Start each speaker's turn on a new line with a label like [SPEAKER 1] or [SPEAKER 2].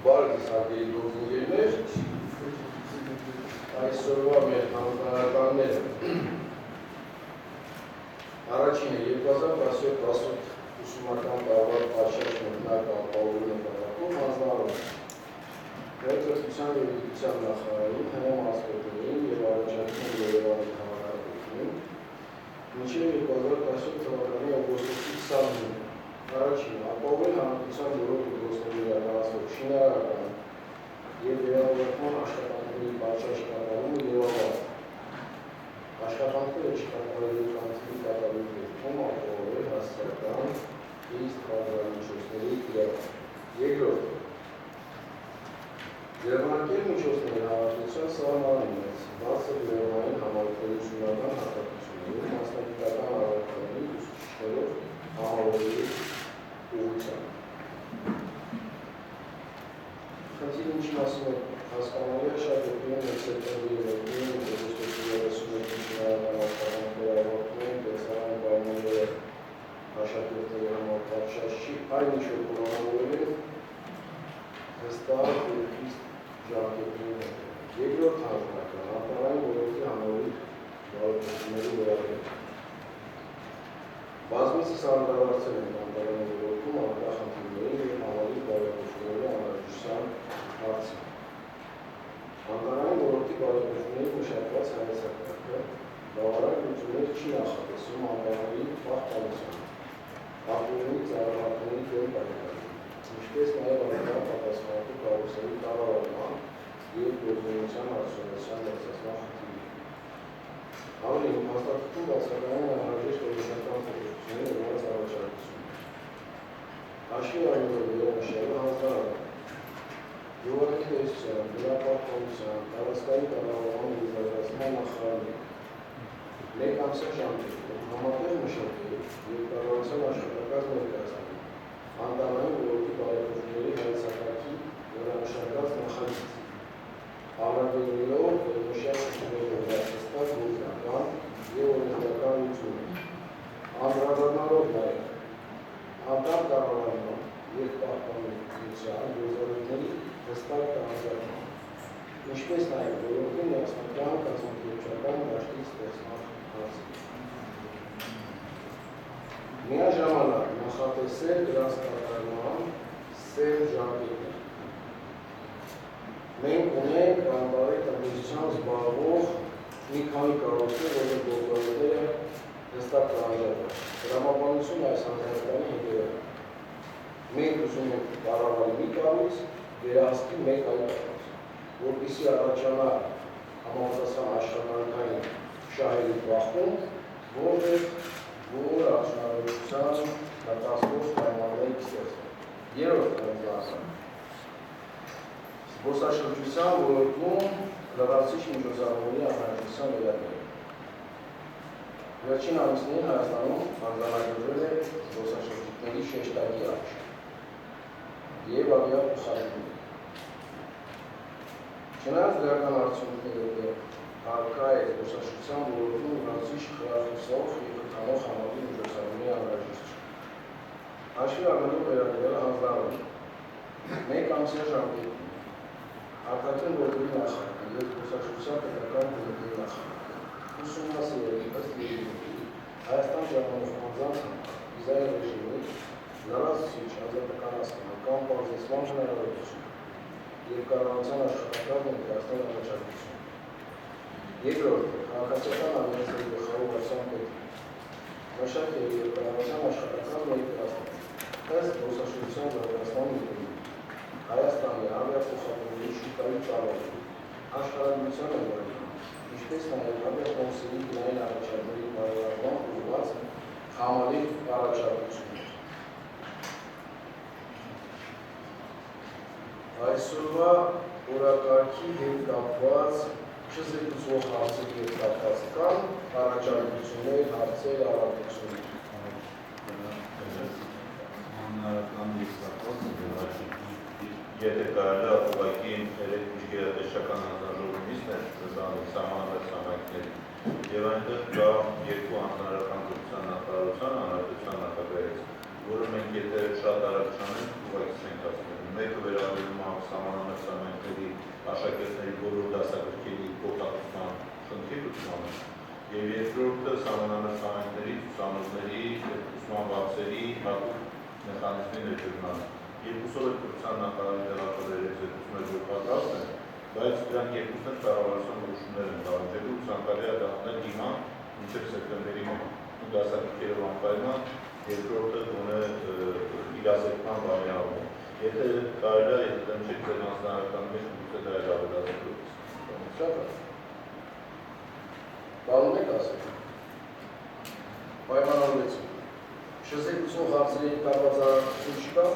[SPEAKER 1] Բարդ հարգելի գործընկերներ, այսօրվա մեր համատարականները առաջինը 2017 ուսումնական տարվա պատշաճ մեկնարկը ապահովելու նպատակով հանձնարարում Ներկայացության և գիտության նախարարին, ՀՄ մասնագետներին և առաջարկում Երևանի հանրապետությունում մինչև 2017 թվականի օգոստոսի 29 առաջինը ապահովել հանրապետության բոլոր դպրոցների իրականացվող շինարարական և վերականգնման աշխատանքների պատշաճ կատարումը և ավարտը աշխատանքները չկատարելու կանոնների կատարելու դեպքում ապահովել հասարակական իսկ պատժամիջոցների կիրառումը։ Երկրորդ ձեռնարկել միջոցների հավաքչության սահմանումը բարձր լեզվային համալսարանական հատկությունների մասնագիտական առարկաների ուսուցիչներով համալսարանի ուղղությամբ։ Խնդիրը ինչի մասին է հասկանալի է շատ օգնում է սեպտեմբերի 1-ին օգոստոսի 31-ին շինարարական աշխատանքները ավարտվում են տեսարան պայմանները աշակերտների համար պատշաճ չի, այն ինչ որ պլանավորել է հստակ և խիստ ժամկետների հետ։ Երկրորդ հանձնարարական անտարային ոլորտի համալիր բարոյությունների վերաբերյալ բազմիցս անդրադարձել են անտարային ոլորտում արտախնդիրների և համալիր բարոյությունների անհրաժեշտության հարցը։ Անտարային ոլորտի բարոյությունների մշակված հայեցակարգը բավարար լուծումներ չի նախատեսում անտառների պահպանության, աղբյուրների ծառայությունների դեմ պայքարի, ինչպես նաև անտառ պատասխանատու կառույցների կառավարման և գործունեության արդյունավետության բարձրացման խնդիրների։ Ավելին, հաստատվում բացակայում են անհրաժեշտ օրենսդրական փոփոխություններ և նրանց առաջարկություններ։ Հաշվի առնելով վերոնշյալը հանձնարարում գյուղատնտեսության, բնապահպանության, տարածքային կառավարման և զարգացման նախարարին մեկ ամսյա ժամկետով համատեղ մշակել և կառավարության աշխատակազմ ներկայացնել անտառային ոլորտի բարեփոխումների հայեցակարգի վերամշակած նախագիծ, ամրագրելով վերոնշյալ խնդիրներով հստակ գործնական և օրենսդրական լուծումներ, անդրադառնալով նաև անտառ կառավարման և պահպանության գործառույթների հստակ տարածման, ինչպես նաև ոլորտի միասնական կազմակերպչական դաշտի ստեղծման հարցը։ Միաժամանակ նախատեսել դրանց կատարման սև ժամկետներ։ Մենք ունենք անտառի տնտեսությամբ զբաղվող մի քանի կառույցներ, որոնց գործառույթները հստակ տարանջատվել են։ Տրամաբանությունը այս հանրականի հետևյալն է։ Մենք ուզում ենք կառավարի մի կառույց, վերահսկի մեկ այլ կառույց, որպեսզի առաջանա համապատասխան աշխատանքային շահերի բախում, որտեղ որ արդյունավետության նպաստող պայմանների ստեղծվեն։ Երրորդ հանձնարարական զբոսաշրջության ոլորտում լրացուցիչ միջոցառումների անհրաժեշտության վերաբերյալ։ Վերջին ամիսներին Հայաստանում արձանագրվել է զբոսաշրջիկների շեշտակի աճ և ավիա փոխարինումներ։ Չնայած դրական արդյունքները առկա է զբոսաշրջության ոլորտում լրացուցիչ խրախուսող և խթանող համալիր միջոցառումների անհրաժեշտություն։ Հաշվի առնելով վերաբերյալ հանձնարարում մեկ ամսյա ժամկետում արտաքին գործերի նախարարը և զբոսաշրջության պետական բյուջետի նախարարը ուսումնասիրել ըստ երևույթի Հայաստան ժամանող անձանց համար վիզայի ռեժիմի լրացուցիչ ազատականացման կամ պարզեցման հնարավորությունը և կառավարության աշխատակազմ ներկայացնել առաջարկություն։ Երկրորդը քաղաքացիական ամենասերի գլխավոր արձանպետը մշակել և կառավարության աշխատակազմ ներկայացնել ըստ զբոսաշրջության զարգացման ուղղությունների Հայաստանի ավիափոխադրումների շուկայի ծավալը, աշխարհագրության ընդլայնման, ինչպես նաև ավիակոնսերի գնային առաջարկների բարելավման ուղղված համալիր առաջարկություններ։ Այսօրվա օրակարգի հետ կապված չզեկուցվող հարցեր և կապված կան առաջարկություններ, հարցեր, առարկություններ։
[SPEAKER 2] Եթե կարելի է ուղղակի գերատեսչական հանձնաժողովից սահմանված համայնքների եւ այնտեղ կա երկու հանձնարարական կրթության նախարարության հանրապետության նախագահից, որը մենք եթե շատ արագ չանենք, ուղղակի չենք հասնելու։ Մեկը վերաբերում է սահմանամերձ համայնքների աշակերտների բոլոր դասագրքերի փոխհատուցման խնդիր ուսմանը, եւ երկրորդը սահմանամերձ համայնքների ուսանողների ուսման վարձերի հատուկ մեխանիզմի ներդրումն է։ Երկուսով էլ կրթության նախարարի տեղակալների զեկուցում է, որ պատրաստ են, բայց դրանք երկուսն էլ կառավարության որոշումներ են տարածելու, ցանկալի է դառնել հիմա մինչև սեպտեմբերի դասագրքերով անպայման, երկրորդը գոնե իրազեկման բարեհավում։ Եթե կարելի է, եթե դեմ չեք ձեր անձնարարական մեջ գուցե դա էլ ավելացնելու։
[SPEAKER 1] Շատ է։ Բանում եք ասել։ Պայմանավորվեցին։ Շզեկուցող հարցերի կապված առարկություն չկա։